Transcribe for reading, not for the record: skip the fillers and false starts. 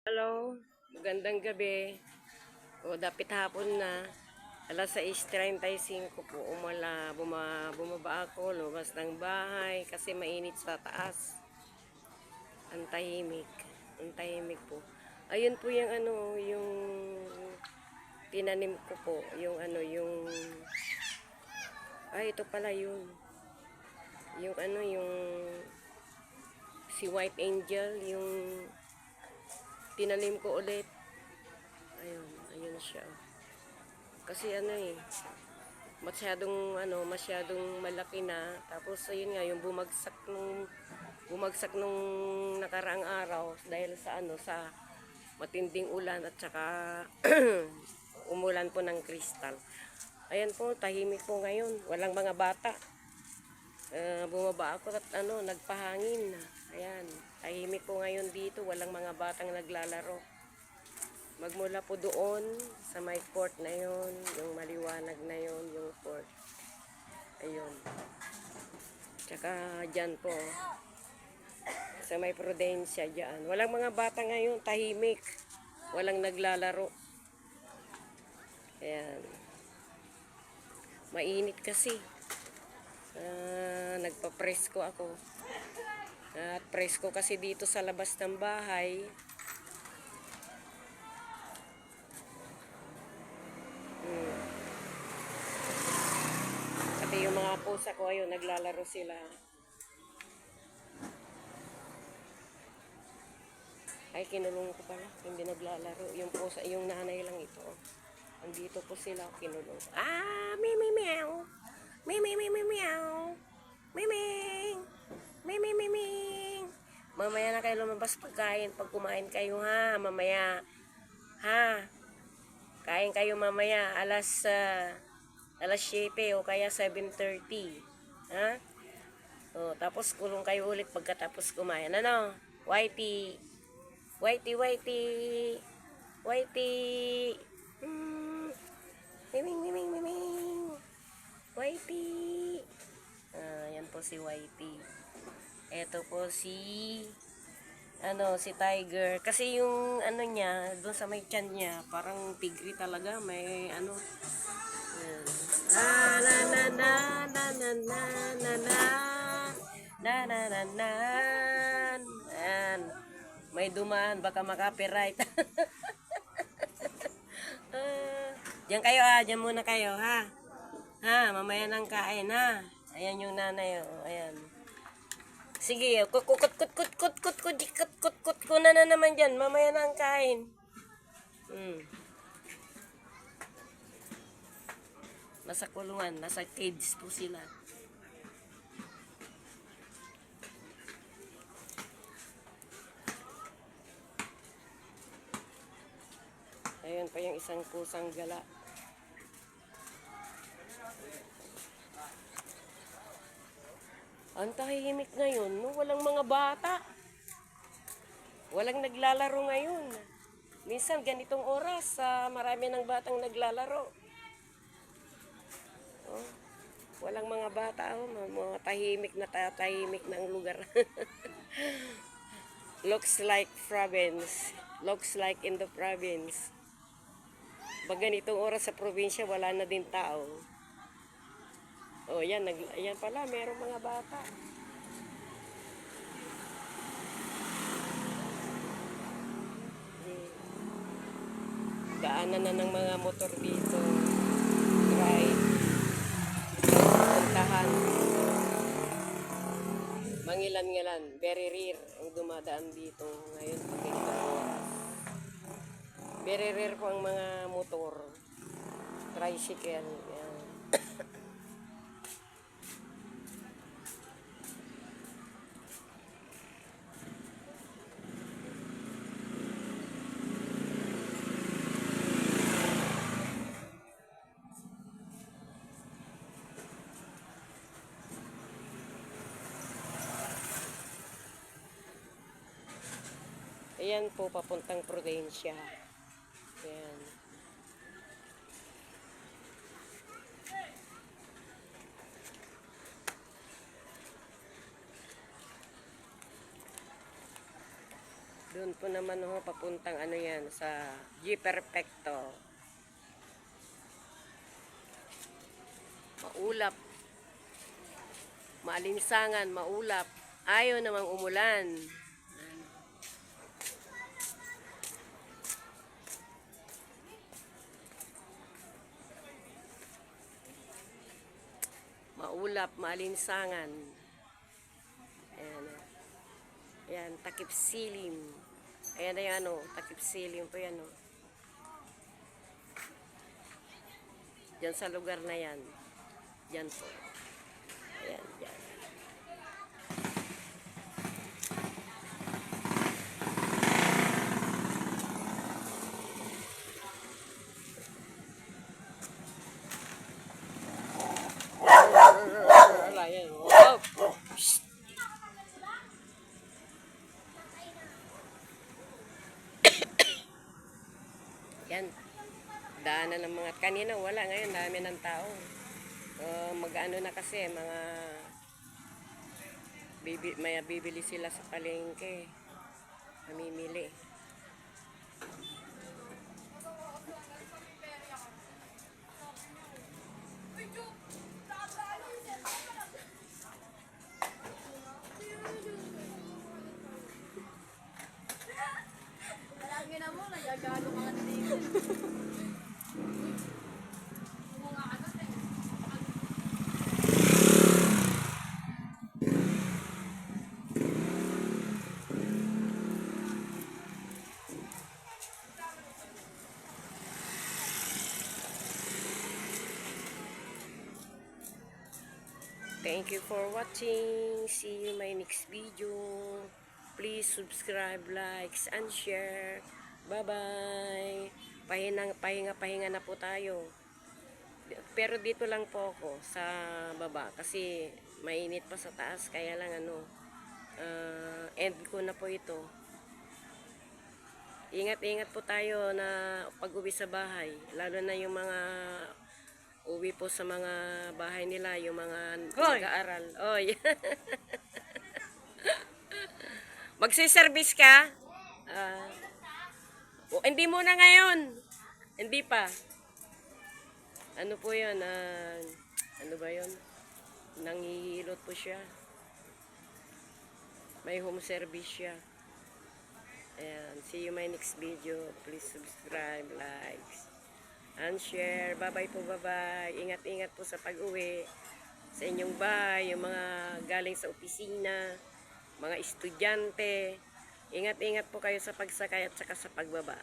Hello, magandang gabi. O, dapit hapon na. Alas 6:35 po, bumaba ako, lumabas ng bahay kasi mainit sa taas. Ang tahimik. Ang tahimik po. Ayun po yung yung tinanim ko po. Ito pala yun. Yung si White Angel, yung tinanim ko ulit. Ayun siya. Kasi masyadong malaki na. Tapos ayun nga yung bumagsak nung nakaraang araw dahil sa matinding ulan at saka umulan po ng kristal. Ayan po, tahimik po ngayon. Walang mga bata. Bumaba ako at nagpahangin. Ayan, tahimik po ngayon dito. Walang mga batang naglalaro. Magmula po doon sa may court na yon, yung maliwanag na yon, yung court. Ayun. Tsaka dyan po, sa may Prudencia dyan. Walang mga bata ngayon, tahimik. Walang naglalaro. Ayan. Mainit kasi. Nagpa-presko ako. At presko kasi dito sa labas ng bahay. Pati yung mga pusa ko, ayun, naglalaro sila. Ay, kinulong ko pala. Hindi naglalaro. Yung pusa, yung nanay lang ito. Andito po sila, kinulong. Meow. Meow. Miming. Miming. Mamaya na kayo lumabas pagkain. Pag kumain kayo ha, mamaya. Ha? Kain kayo mamaya alas 7 o kaya 7:30. Ha? O, tapos kulong kayo ulit pagkatapos kumain. Ano? Whitey. Whitey. Whitey. Miming. Whitey. Yan po si Whitey. Ito po si Tiger. Kasi yung niya, doon sa may tiyan niya, parang tigri talaga. May Ayan. May dumaan, baka maka-copyright. Diyan kayo diyan muna kayo ha. Ha, mamaya nang kain ha. Ayan yung nanay ayan. Sige, kut ko na naman diyan, mamaya nang kain. Nasa kulungan, nasa cage po sila. Ayun pa yung isang pusang gala. Ang tahimik ngayon, no? Walang mga bata. Walang naglalaro ngayon. Minsan ganitong oras, marami ng batang naglalaro. Oh, walang mga bata, mga tahimik na ang lugar. Looks like province. Looks like in the province. Pag ganitong oras sa probinsya, wala na din tao. Oh, yan pala, merong mga bata. Daanan na ng mga motor dito. Right. Puntahan. Mangilan-ngilan. Very rare ang dumadaan dito ngayon pag ganitong oras. Very rare po ang mga motor. Tricycle. Yan. Ayan po, papuntang Prudencia. Ayan. Doon po naman ho, papuntang ano yan, sa G Perfecto. Maulap. Maalinsangan, maulap. Ayaw namang umulan. Maulap, maalinsangan. Ayan. Ayan, takip silim. Ayan na yan o, takip silim po yan o. Diyan sa lugar na yan. Diyan po. Ayan, diyan. Ayan. Oh. Yan. Daanan ng mga kanina wala, ngayon dami ng tao. Mag-ano na kasi mga may bibili sila sa palengke. Namimili. Palagi na mo, nagagalo ka na dito. Thank you for watching. See you in my next video. Please subscribe, likes, and share. Bye-bye. Pahinga na po tayo. Pero dito lang po ako sa baba kasi mainit pa sa taas. Kaya lang end ko na po ito. Ingat-ingat po tayo na pag-uwi sa bahay. Lalo na yung mga uwi po sa mga bahay nila, yung mga nag-aaral. Oy. Magsiservice ka? Hindi muna ngayon. Hindi pa. Ano po yun? Ano ba yun? Nangihilot po siya. May home service siya. Ayan. See you my next video. Please subscribe, likes, and share. Bye-bye po, bye-bye. Ingat-ingat po sa pag-uwi sa inyong bahay, yung mga galing sa opisina, mga estudyante. Ingat-ingat po kayo sa pagsakay at saka sa pagbaba.